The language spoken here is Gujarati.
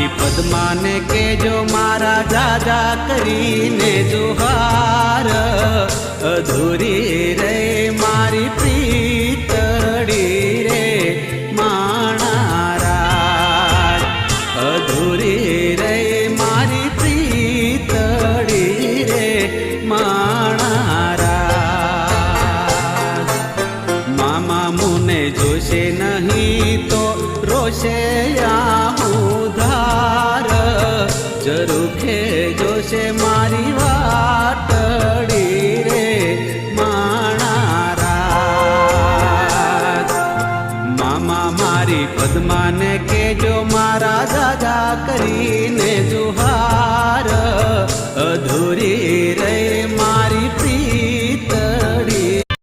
મારી પદ્માને કેજો મારા જાજા કરીને જોહાર અધૂરી રે મારી પ્રીતડી રે માણારા અધૂરી રે મારી પ્રીતડી રે માણારા મામા મુને જોશે નહીં તો રોશે આ ઉધાર જરૂખે જોશે